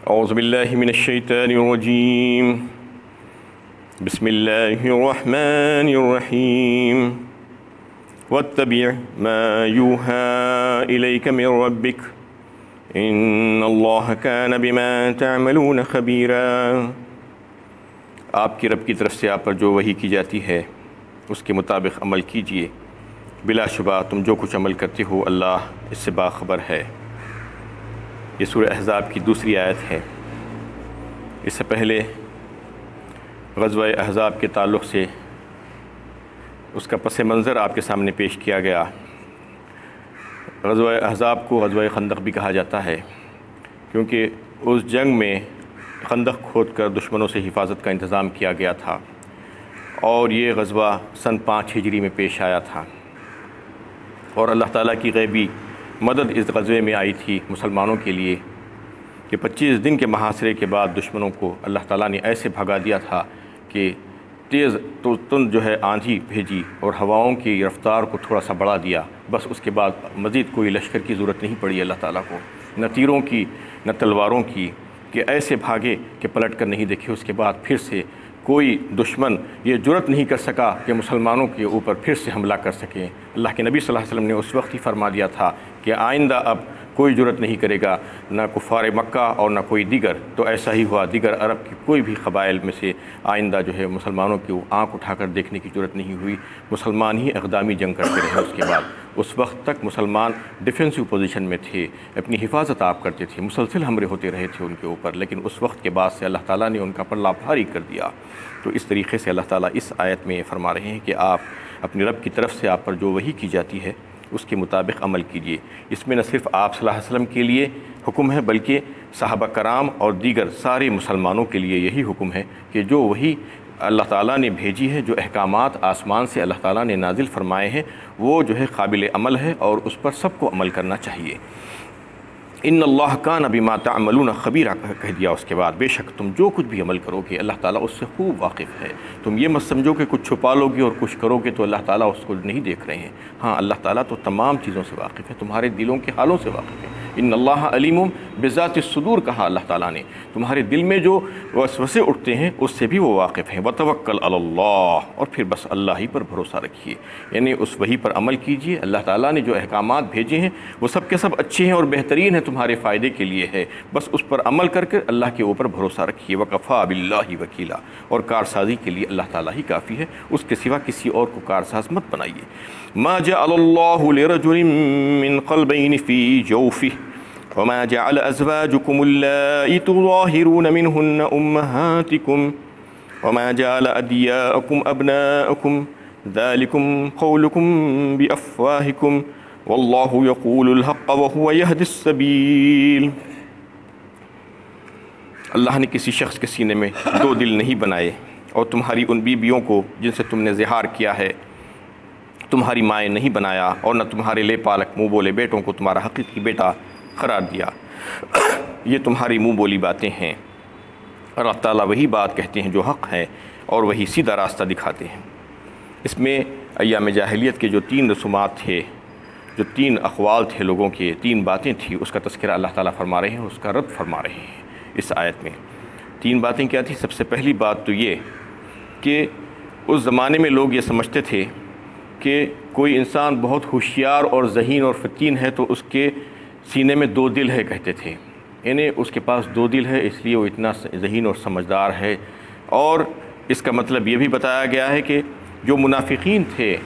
औज़ुबिल्लाहि मिनश्शैतानिर्रजीम बिस्मिल्लाहिर्रहमानिर्रहीम वत्तबि' मा यूहा इलैका मिर रब्बिक इन्नल्लाहा कान बिमा तअमलून खबीरा। आपके रब की तरफ से आप पर जो वही की जाती है उसके मुताबिक अमल कीजिए, बिलाशुबा तुम जो कुछ अमल करते हो अल्लाह इससे बाखबर है। ये सूरह अहज़ाब की दूसरी आयत है। इससे पहले ग़ज़वा अहज़ाब के ताल्लुक़ से उसका पस मंज़र आपके सामने पेश किया गया। ग़ज़वा अहज़ाब को ग़ज़वा खंदक भी कहा जाता है क्योंकि उस जंग में खंदक खोद कर दुश्मनों से हिफाजत का इंतज़ाम किया गया था और ये ग़ज़वा सन 5 हिजरी में पेश आया था और अल्लाह ताला की ग़ैबी मदद इस ग़ज़वे में आई थी मुसलमानों के लिए कि 25 दिन के मुहासरे के बाद दुश्मनों को अल्लाह ताला ने ऐसे भगा दिया था कि तेज़ तो तुंद जो है आंधी भेजी और हवाओं की रफ़्तार को थोड़ा सा बढ़ा दिया। बस उसके बाद मज़ीद कोई लश्कर की ज़रूरत नहीं पड़ी अल्लाह ताला को, न तीरों की न तलवारों की, कि ऐसे भागे कि पलट कर नहीं देखे। उसके बाद फिर से कोई दुश्मन ये जुर्रत नहीं कर सका कि मुसलमानों के ऊपर फिर से हमला कर सकें। अल्लाह के नबी सल्लल्लाहु अलैहि वसल्लम ने उस वक्त ही फरमा दिया था कि आइंदा अब कोई जुर्रत नहीं करेगा, ना कुफ़ार मक्का और ना कोई दीगर। तो ऐसा ही हुआ, दीगर अरब की कोई भी क़बाइल में से आइंदा जो है मुसलमानों की आँख उठाकर देखने की ज़रूरत नहीं हुई। मुसलमान ही इक़दामी जंग करते रहे। उसके बाद उस वक्त तक मुसलमान डिफेंसिव पोजीशन में थे, अपनी हिफाजत आप करते थे, मुसलसिल हमले होते रहे थे उनके ऊपर। लेकिन उस वक्त के बाद से अल्लाह ताला ने उनका पल्ला भारी कर दिया। तो इस तरीक़े से अल्लाह ताला इस आयत में फरमा रहे हैं कि आप अपने रब की तरफ से आप पर जो वही की जाती है उसके मुताबिक अमल कीजिए। इसमें न सिर्फ़ आप सल्लल्लाहु अलैहि वसल्लम के लिए हुक्म है बल्कि सहाबा कराम और दीगर सारे मुसलमानों के लिए यही हुक्म है कि जो वही अल्लाह ताला ने भेजी है, जो अहकामात आसमान से अल्लाह ताला ने नाजिल फरमाए हैं, वो जो है काबिल अमल है और उस पर सबको अमल करना चाहिए। इन्नल्लाह कान बिमा तअमलून खबीरा कह दिया उसके बाद, बेशक तुम जो कुछ भी अमल करोगे अल्लाह ताला उससे खूब वाकिफ़ है। तुम ये मत समझो कि कुछ छुपा लोगे और कुछ करोगे तो अल्लाह ताला उसको नहीं देख रहे हैं। हाँ, अल्लाह ताला तो तमाम चीज़ों से वाकिफ़ है, तुम्हारे दिलों के हालों से वाकिफ़ है। इन्नल्लाह अलीमुम बिज़ातिस सुदूर कहा अल्लाह ताला ने, तुम्हारे दिल में जो वसवसे उठते हैं उससे भी वो वाकिफ़ हैं। वतवक्कल अलल्लाह, और फिर बस अल्लाह ही पर भरोसा रखिए, यानी उस वही पर अमल कीजिए। अल्लाह ताला ने जो अहकामात भेजे हैं वो सब के सब अच्छे हैं और बेहतरीन हैं, तुम्हारे फ़ायदे के लिए है। बस उस पर अमल करके अल्लाह के ऊपर भरोसा रखिए। वकफ़ा बिल्लाहि वकीला, और कारसाजी के लिए अल्लाह ताला ही काफ़ी है, उसके सिवा किसी और को कारसाज मत बनाइए। मा जअलल्लाहु लिरजुलिन मिन क़ल्बैनि फ़ी जौफ़िही वमा जअल अज़वाजुकुमुल्लाती तुज़ाहिरून मिनहुन्न उम्महातिकुम वमा जअल अदियाअकुम अब्नाअकुम ज़ालिकुम क़ौलुकुम बिअफ़वाहिकुम वल्लाहु यक़ूलुल हक़्क़ व हुवा यहदिस सबील। अल्लाह ने किसी शख्स के सीने में दो दिल नहीं बनाए और तुम्हारी उन बीबियों को जिनसे तुमने ज़िहार किया है तुम्हारी माएँ नहीं बनाया, और न तुम्हारे ले पालक मुँह बोले बेटों को तुम्हारा हक़ीक़ी बेटा करार दिया। ये तुम्हारी मुँह बोली बातें हैं। अल्लाह ताला वही बात कहते हैं जो हक़ है और वही सीधा रास्ता दिखाते हैं। इसमें अय्याम जाहिलियत के जो 3 रसूमात थे, जो 3 अक़वाल थे लोगों के, 3 बातें थी, उसका तज़किरा अल्लाह ताला फरमा रहे हैं, उसका रद्द फरमा रहे हैं इस आयत में। 3 बातें क्या थी? सबसे पहली बात तो ये कि उस ज़माने में लोग ये समझते थे कि कोई इंसान बहुत होशियार और ज़हीन और फ़तीन है तो उसके सीने में 2 दिल है कहते थे, यानी उसके पास 2 दिल है इसलिए वो इतना ज़हीन और समझदार है। और इसका मतलब ये भी बताया गया है कि जो मुनाफिकीन थे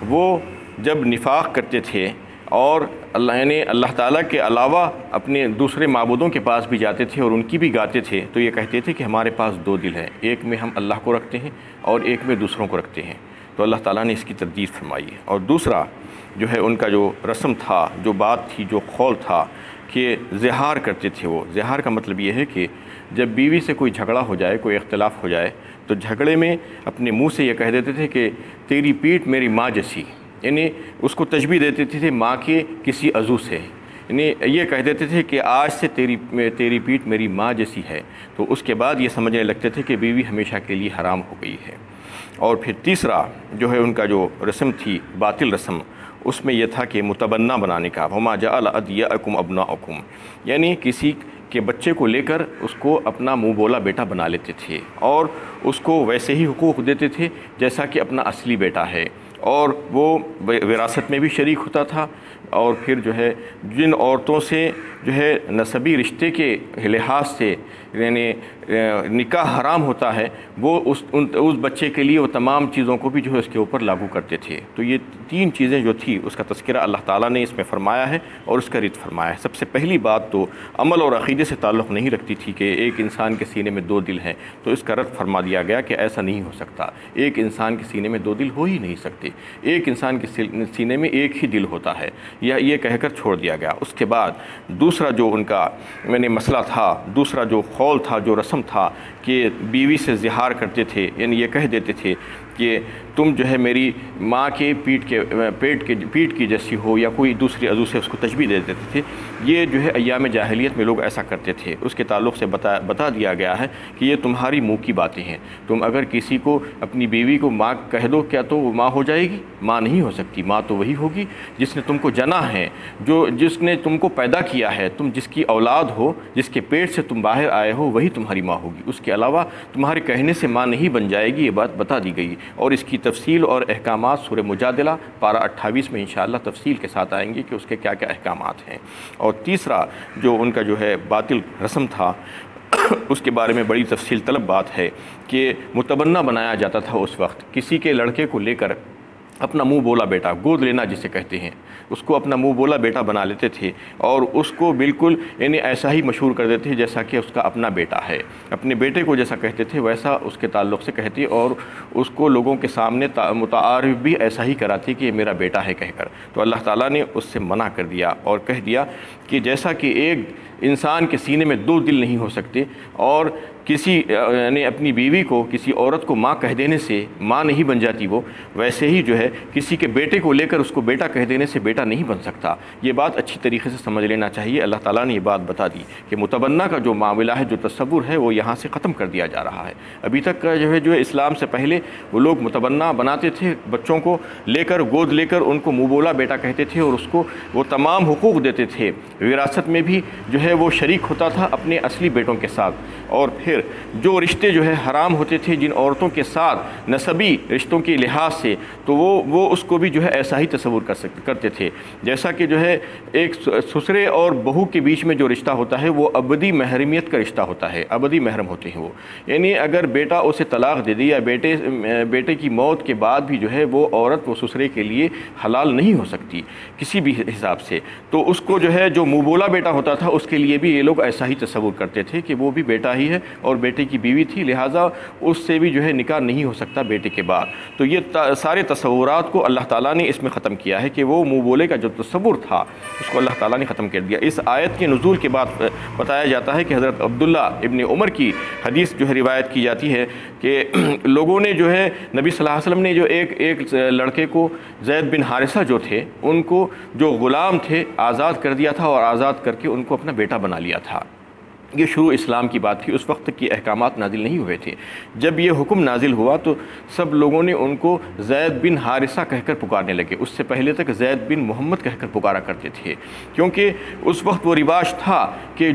वो जब निफाक करते थे और अल्लाह ताला के अलावा अपने दूसरे माबूदों के पास भी जाते थे और उनकी भी गाते थे, तो ये कहते थे कि हमारे पास 2 दिल हैं, एक में हम अल्लाह को रखते हैं और एक में दूसरों को रखते हैं। तो अल्लाह ताला ने इसकी तरदीद फरमाई है। और दूसरा जो है उनका जो रस्म था, जो बात थी, जो खौल था कि ज़िहार करते थे। वो ज़िहार का मतलब ये है कि जब बीवी से कोई झगड़ा हो जाए, कोई इख्तिलाफ़ हो जाए, तो झगड़े में अपने मुंह से ये कह देते थे कि तेरी पीठ मेरी माँ जैसी, यानी उसको तशबीह देते थे माँ के किसी अज़ू से, यानी ये कह देते थे कि आज से तेरी पीठ मेरी माँ जैसी है। तो उसके बाद ये समझने लगते थे कि बीवी हमेशा के लिए हराम हो गई है। और फिर तीसरा जो है उनका जो रस्म थी, बातिल रस्म, उसमें यह था कि मुतबन्ना बनाने का, वमा जअल अदियाअकुम अब्नाअकुम, यानी किसी कि बच्चे को लेकर उसको अपना मुँह बोला बेटा बना लेते थे और उसको वैसे ही हुकूक देते थे जैसा कि अपना असली बेटा है, और वो विरासत में भी शरीक होता था। और फिर जो है जिन औरतों से जो है नसबी रिश्ते के लिहाज से यानी निकाह हराम होता है, वो उस बच्चे के लिए वो तमाम चीज़ों को भी जो है उसके ऊपर लागू करते थे। तो ये 3 चीज़ें जो थी उसका तज़किरा अल्लाह ताला ने इसमें फ़रमाया है और उसका रिद फरमाया है। सबसे पहली बात तो अमल और अक़ीदे से ताल्लुक़ नहीं रखती थी कि एक इंसान के सीने में 2 दिल हैं, तो इसका रद्द फरमा दिया गया कि ऐसा नहीं हो सकता। एक इंसान के सीने में 2 दिल हो ही नहीं सकते, एक इंसान के सीने में एक ही दिल होता है, या ये कहकर छोड़ दिया गया। उसके बाद दूसरा जो उनका मसला था, दूसरा जो खौल था, जो रस्म था कि बीवी से ज़िहार करते थे, यानी ये कह देते थे कि तुम जो है मेरी माँ के पीठ की जैसी हो, या कोई दूसरी अज़ू से उसको तशबीह दे देते थे। ये जो है अय्याम जाहिलियत में लोग ऐसा करते थे। उसके ताल्लुक़ से बता दिया गया है कि ये तुम्हारी मुँह की बातें हैं। तुम अगर किसी को अपनी बीवी को माँ कह दो, क्या तो वो माँ हो जाएगी? माँ नहीं हो सकती। माँ तो वही होगी जिसने तुमको जना है, जिसने तुमको पैदा किया है। तुम जिसकी औलाद हो, जिसके पेट से तुम बाहर आए हो, वही तुम्हारी माँ होगी। उसके अलावा तुम्हारे कहने से माँ नहीं बन जाएगी। ये बात बता दी गई और इसकी तफसील और अहकामात सूरह मुजादिला पारा 28 में इंशाअल्लाह तफसील के साथ आएंगे कि उसके क्या क्या अहकामात हैं। और तीसरा जो उनका जो है बातिल रस्म था उसके बारे में बड़ी तफसील तलब बात है कि मुतबन्ना बनाया जाता था उस वक्त। किसी के लड़के को लेकर अपना मुंह बोला बेटा, गोद लेना जिसे कहते हैं, उसको अपना मुंह बोला बेटा बना लेते थे और उसको बिल्कुल यानी ऐसा ही मशहूर कर देते थे जैसा कि उसका अपना बेटा है। अपने बेटे को जैसा कहते थे वैसा उसके ताल्लुक़ से कहती, और उसको लोगों के सामने मुतारिफ भी ऐसा ही कराती कि ये मेरा बेटा है कहकर। तो अल्लाह ताला ने उससे मना कर दिया और कह दिया कि जैसा कि एक इंसान के सीने में 2 दिल नहीं हो सकते, और किसी यानी अपनी बीवी को, किसी औरत को माँ कह देने से माँ नहीं बन जाती वो, वैसे ही जो है किसी के बेटे को लेकर उसको बेटा कह देने से बेटा नहीं बन सकता। ये बात अच्छी तरीके से समझ लेना चाहिए। अल्लाह ताला ने ये बात बता दी कि मुतबन्ना का जो मामला है, जो तसव्वुर है, वो यहाँ से ख़त्म कर दिया जा रहा है। अभी तक का जो है इस्लाम से पहले वो लोग मुतबन्ना बनाते थे, बच्चों को लेकर गोद लेकर उनको मुँह बोला बेटा कहते थे और उसको वो तमाम हुकूक देते थे। विरासत में भी जो है वो शरीक होता था अपने असली बेटों के साथ। और फिर जो रिश्ते जो है हराम होते थे जिन औरतों के साथ नसबी रिश्तों के लिहाज से, तो वो उसको भी जो है ऐसा ही तस्वुर करते थे जैसा कि जो है एक ससुरे और बहू के बीच में जो रिश्ता होता है वो अबदी महरमियत का रिश्ता होता है, अबदी महरम होते हैं वो। यानी अगर बेटा उसे तलाक़ दे दी या बेटे की मौत के बाद भी जो है वो औरत वो ससुरे के लिए हलाल नहीं हो सकती किसी भी हिसाब से। तो उसको जो है जो मुँह बोला बेटा होता था उसके लिए भी ये लोग ऐसा ही तस्वुर करते थे कि वो भी बेटा ही है और बेटे की बीवी थी, लिहाजा उससे भी जो है निकाह नहीं हो सकता बेटे के बाद। तो ये सारे तस्वुरात को अल्लाह ताला ने इसमें ख़त्म किया है कि वो मुँह बोले का जो तस्वुर था उसको अल्लाह ताला ने ख़त्म कर दिया। इस आयत के नुज़ूल के बाद बताया जाता है कि हज़रत अब्दुल्ला इब्न उमर की हदीस जो है रिवायत की जाती है कि लोगों ने जो है नबी सल्लल्लाहु अलैहि वसल्लम ने जो एक लड़के को ज़ैद बिन हारिसा जो थे उनको जो ग़ुलाम थे आज़ाद कर दिया था और आज़ाद करके उनको अपना बेटा बना लिया था। ये शुरू इस्लाम की बात थी, उस वक्त की अहकामात नाजिल नहीं हुए थे। जब ये हुक्म नाजिल हुआ तो सब लोगों ने उनको ज़ैद बिन हारिसा कहकर पुकारने लगे। उससे पहले तक ज़ैद बिन मोहम्मद कहकर पुकारा करते थे, क्योंकि उस वक्त वो रिवाज था कि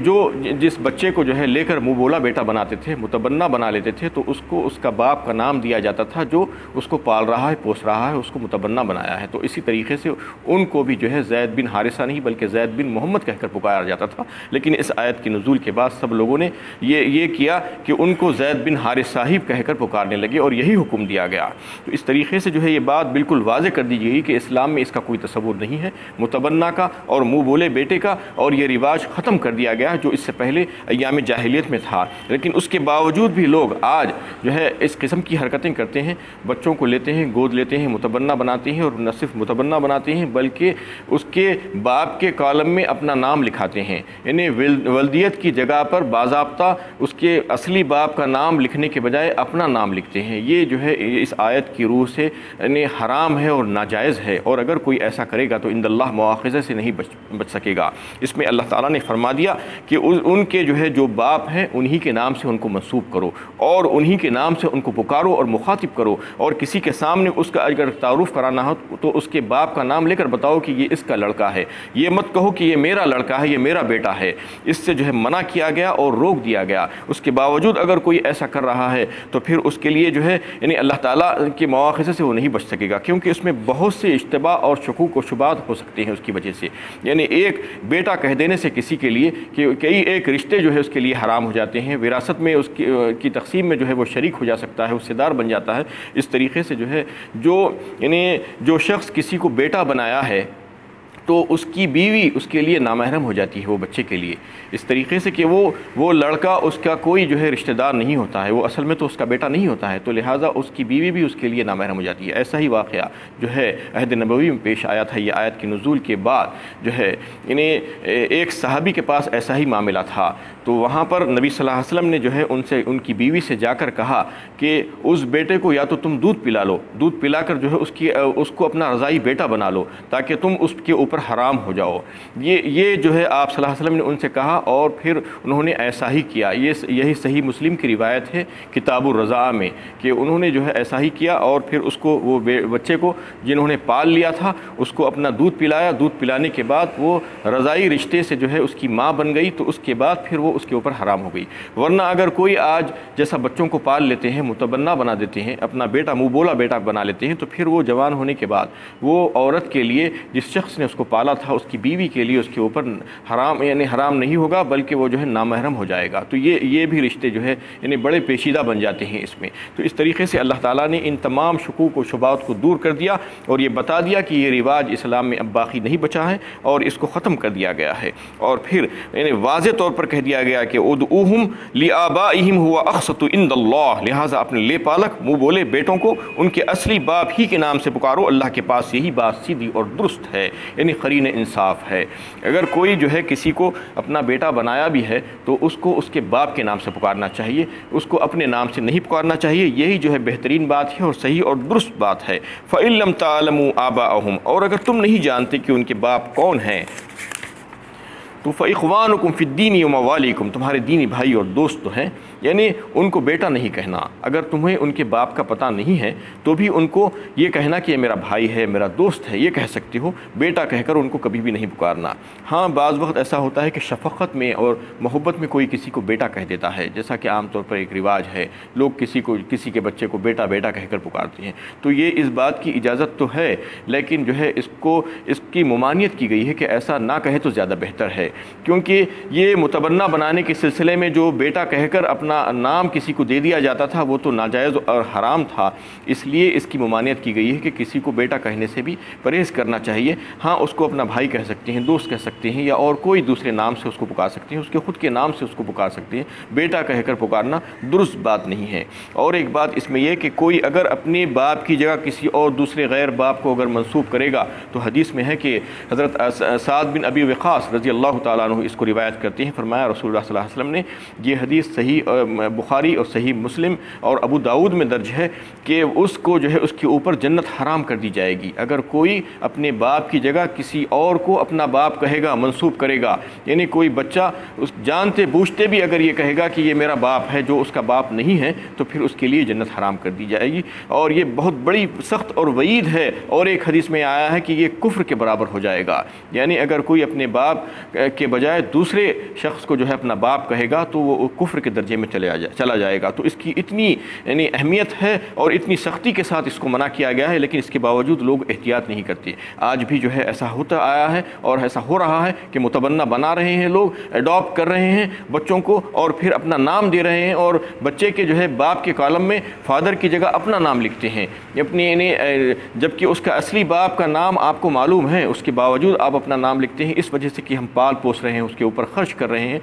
जिस बच्चे को जो है लेकर मुँह बोला बेटा बनाते थे, मुतबन्ना बना लेते थे, तो उसको उसका बाप का नाम दिया जाता था जो उसको पाल रहा है, पोस रहा है, उसको मुतबन्ना बनाया है। तो इसी तरीके से उनको भी जो है ज़ैद बिन हारिसा नहीं बल्कि ज़ैद बिन मोहम्मद कहकर पुकारा जाता था। लेकिन इस आयत की नुज़ूल के बाद सब लोगों ने ये किया कि उनको ज़ैद बिन हारिस साहिब कहकर पुकारने लगे और यही हुक्म दिया गया। तो इस तरीके से जो है ये बात बिल्कुल वाज़े कर दी गई कि इस्लाम में इसका कोई तसव्वुर नहीं है मुतबन्ना का और मुँह बोले बेटे का, और ये रिवाज ख़त्म कर दिया गया जो इससे पहले अय्याम जाहिलियत में था। लेकिन उसके बावजूद भी लोग आज जो है इस किस्म की हरकतें करते हैं, बच्चों को लेते हैं, गोद लेते हैं, मुतबन्ना बनाते हैं, और न सिर्फ मुतबन्ना बनाते हैं बल्कि उसके बाप के कॉलम में अपना नाम लिखाते हैं। यानी वल्दियत की जगह पर बाज़ाब्ता उसके असली बाप का नाम लिखने के बजाय अपना नाम लिखते हैं। ये जो है इस आयत की रूह से यानी हराम है और नाजायज़ है, और अगर कोई ऐसा करेगा तो इंदल्लाह मुआख़ज़ा से नहीं बच सकेगा। इसमें अल्लाह ताला ने फरमा दिया कि उनके जो है जो बाप हैं उन्हीं के नाम से उनको मंसूब करो और उन्हीं के नाम से उनको पुकारो और मुखातिब करो, और किसी के सामने उसका अगर तारुफ़ कराना हो तो उसके बाप का नाम लेकर बताओ कि ये इसका लड़का है। ये मत कहो कि ये मेरा लड़का है, ये मेरा बेटा है। इससे जो है मना किया किया गया और रोक दिया गया। उसके बावजूद अगर कोई ऐसा कर रहा है तो फिर उसके लिए जो है यानी अल्लाह ताला के मवाक़िज़ से वो नहीं बच सकेगा, क्योंकि उसमें बहुत से इश्तिबा और शकूक व शुबात हो सकते हैं उसकी वजह से। यानी एक बेटा कह देने से किसी के लिए कि कई एक रिश्ते जो है उसके लिए हराम हो जाते हैं, विरासत में उसकी तक़सीम में जो है वो शरीक हो जा सकता है, हिस्सेदार बन जाता है। इस तरीके से जो है जो शख्स किसी को बेटा बनाया है तो उसकी बीवी उसके लिए नामहरम हो जाती है वो बच्चे के लिए, इस तरीके से कि वो लड़का उसका कोई जो है रिश्तेदार नहीं होता है, वो असल में तो उसका बेटा नहीं होता है, तो लिहाजा उसकी बीवी भी उसके लिए नामहरम हो जाती है। ऐसा ही वाक़या जो है अहद नबवी में पेश आया था। ये आयत की नुज़ूल के बाद जो है एक सहाबी के पास ऐसा ही मामला था, तो वहाँ पर नबी सल्लल्लाहु अलैहि वसल्लम ने जो है उनसे उनकी बीवी से जाकर कहा कि उस बेटे को या तो तुम दूध पिला लो, दूध पिलाकर जो है उसको अपना रज़ाई बेटा बना लो ताकि तुम उसके ऊपर हराम हो जाओ। ये जो है आप सल्लल्लाहु अलैहि वसल्लम ने उनसे कहा और फिर उन्होंने ऐसा ही किया। यही सही मुस्लिम की रिवायत है किताबुर रज़ा में कि उन्होंने जो है ऐसा ही किया और फिर उसको वो बच्चे को जिन्होंने पाल लिया था उसको अपना दूध पिलाया। दूध पिलाने के बाद वो रज़ाई रिश्ते से जो है उसकी माँ बन गई, तो उसके बाद फिर वो उसके ऊपर हराम हो गई। वरना अगर कोई आज जैसा बच्चों को पाल लेते हैं, मुतबन्ना बना देते हैं, अपना बेटा मुँह बोला बेटा बना लेते हैं, तो फिर वो जवान होने के बाद वो औरत के लिए जिस शख्स ने उसको पाला था उसकी बीवी के लिए उसके ऊपर हराम यानी हराम नहीं होगा बल्कि वो जो है नामहरम हो जाएगा। तो ये भी रिश्ते जो है यानी बड़े पेचीदा बन जाते हैं इसमें। तो इस तरीके से अल्लाह ताला ने इन तमाम शकूक व शुबात को दूर कर दिया और ये बता दिया कि ये रिवाज इस्लाम में अब बाकी नहीं बचा है और इसको ख़त्म कर दिया गया है। और फिर यानी वाज़े तौर पर कह दिया गया कि उदऊहुम लिआबाइहिम हुवा अक़सतु इंदल्लाह, लिहाजा अपने ले पालक मुँह बोले बेटों को उनके असली बाप ही के नाम से पुकारो, अल्लाह के पास यही बात सीधी और दुरुस्त है, यानी क़रीन इंसाफ है। अगर कोई जो है किसी को अपना बेटा बनाया भी है तो उसको उसके बाप के नाम से पुकारना चाहिए, उसको अपने नाम से नहीं पुकारना चाहिए। यही जो है बेहतरीन बात है और सही और दुरुस्त बात है। फ़इल्लम तालमू आबाअहुम, और अगर तुम नहीं जानते कि उनके बाप कौन हैं तो फ़इख़्वानुकुम फ़िद्दीन व मवालिकुम, तुम्हारे दीनी भाई और दोस्त तो हैं, यानी उनको बेटा नहीं कहना। अगर तुम्हें उनके बाप का पता नहीं है तो भी उनको ये कहना कि ये मेरा भाई है, मेरा दोस्त है, ये कह सकते हो, बेटा कहकर उनको कभी भी नहीं पुकारना। हाँ, बाज़ वक्त ऐसा होता है कि शफ़क़त में और मोहब्बत में कोई किसी को बेटा कह देता है, जैसा कि आम तौर पर एक रिवाज है, लोग किसी के बच्चे को बेटा बेटा कहकर पुकारते हैं। तो ये इस बात की इजाज़त तो है, लेकिन जो है इसकी ममानियत की गई है कि ऐसा ना कहे तो ज़्यादा बेहतर है, क्योंकि ये मुतबन्ना बनाने के सिलसिले में जो बेटा कहकर अपना नाम किसी को दे दिया जाता था वो तो नाजायज़ और हराम था। इसलिए इसकी ममानियत की गई है कि किसी को बेटा कहने से भी परहेज़ करना चाहिए। हाँ, उसको अपना भाई कह सकते हैं, दोस्त कह सकते हैं, या और कोई दूसरे नाम से उसको पुकार सकते हैं, उसके ख़ुद के नाम से उसको पुकार सकते हैं। बेटा कहकर पुकारना दुरुस्त बात नहीं है। और एक बात इसमें यह कि कोई अगर अपने बाप की जगह किसी और दूसरे गैर बाप को अगर मंसूब करेगा तो हदीस में है कि हज़रत साद बिन अबी वक़ास रज़ी अल्लाह ताला अन्हु इसको रिवायत करते हैं, फरमाया रसूलुल्लाह सल्लल्लाहु अलैहि वसल्लम ने, ये हदीस सही बुखारी और सही मुस्लिम और अबू दाऊद में दर्ज है कि उसको जो है उसके ऊपर जन्नत हराम कर दी जाएगी अगर कोई अपने बाप की जगह किसी और को अपना बाप कहेगा, मंसूब करेगा। यानी कोई बच्चा उस जानते बूझते भी अगर ये कहेगा कि ये मेरा बाप है जो उसका बाप नहीं है, तो फिर उसके लिए जन्नत हराम कर दी जाएगी। और ये बहुत बड़ी सख्त और वईद है। और एक हदीस में आया है कि ये कुफ्र के बराबर हो जाएगा। यानी अगर कोई अपने बाप के बजाय दूसरे शख्स को जो है अपना बाप कहेगा तो वो कुफ्र के दर्जे में चला जाएगा। तो इसकी इतनी यानी अहमियत है और इतनी सख्ती के साथ इसको मना किया गया है, लेकिन इसके बावजूद लोग एहतियात नहीं करते। आज भी जो है ऐसा होता आया है और ऐसा हो रहा है कि मुतबन्ना बना रहे हैं लोग, एडॉप्ट कर रहे हैं बच्चों को और फिर अपना नाम दे रहे हैं और बच्चे के जो है बाप के कॉलम में फादर की जगह अपना नाम लिखते हैं अपनी, जबकि उसका असली बाप का नाम आपको मालूम है, उसके बावजूद आप अपना नाम लिखते हैं इस वजह से कि हम पाल पोस रहे हैं, उसके ऊपर खर्च कर रहे हैं,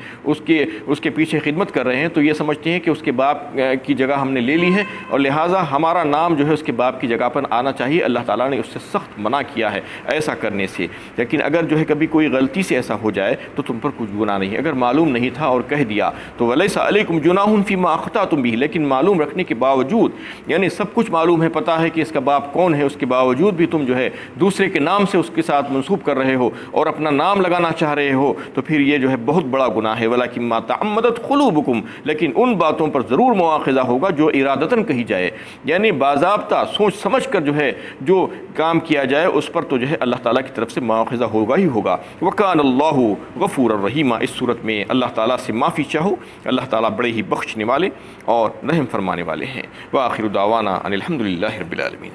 उसके पीछे खिदमत कर रहे हैं। तो ये समझते हैं कि उसके बाप की जगह हमने ले ली है और लिहाजा हमारा नाम जो है उसके बाप की जगह पर आना चाहिए। अल्लाह ताला ने उससे सख्त मना किया है ऐसा करने से। लेकिन अगर जो है कभी कोई गलती से ऐसा हो जाए तो तुम पर कुछ गुनाह नहीं। अगर मालूम नहीं था और कह दिया तो वलैसा अलैकुम जुनाहुन फीमा अख्तातुम बिही, लेकिन मालूम रखने के बावजूद, यानी सब कुछ मालूम है, पता है कि इसका बाप कौन है, उसके बावजूद भी तुम जो है दूसरे के नाम से उसके साथ मंसूब कर रहे हो और अपना नाम लगाना चाह रहे हो हो तो फिर ये जो है बहुत बड़ा गुनाह है। वलाकिन मा तअम्मदत क़ुलूबुकुम, लेकिन उन बातों पर ज़रूर मुआख़ज़ा होगा जो इरादतन कही जाए, यानी बाज़ाब्ता सोच समझ कर जो है जो काम किया जाए उस पर तो जो है अल्लाह ताला की तरफ से मुआख़ज़ा होगा ही होगा। वकान अल्लाहु गफ़ूरर रहीमा, इस सूरत में अल्लाह ताला से माफ़ी चाहो, अल्लाह ताला बड़े ही बख्शने वाले और रहम फरमाने वाले हैं। व आखिरु दावाना अनिल हम्दुलिल्लाहि रब्बिल आलमीन।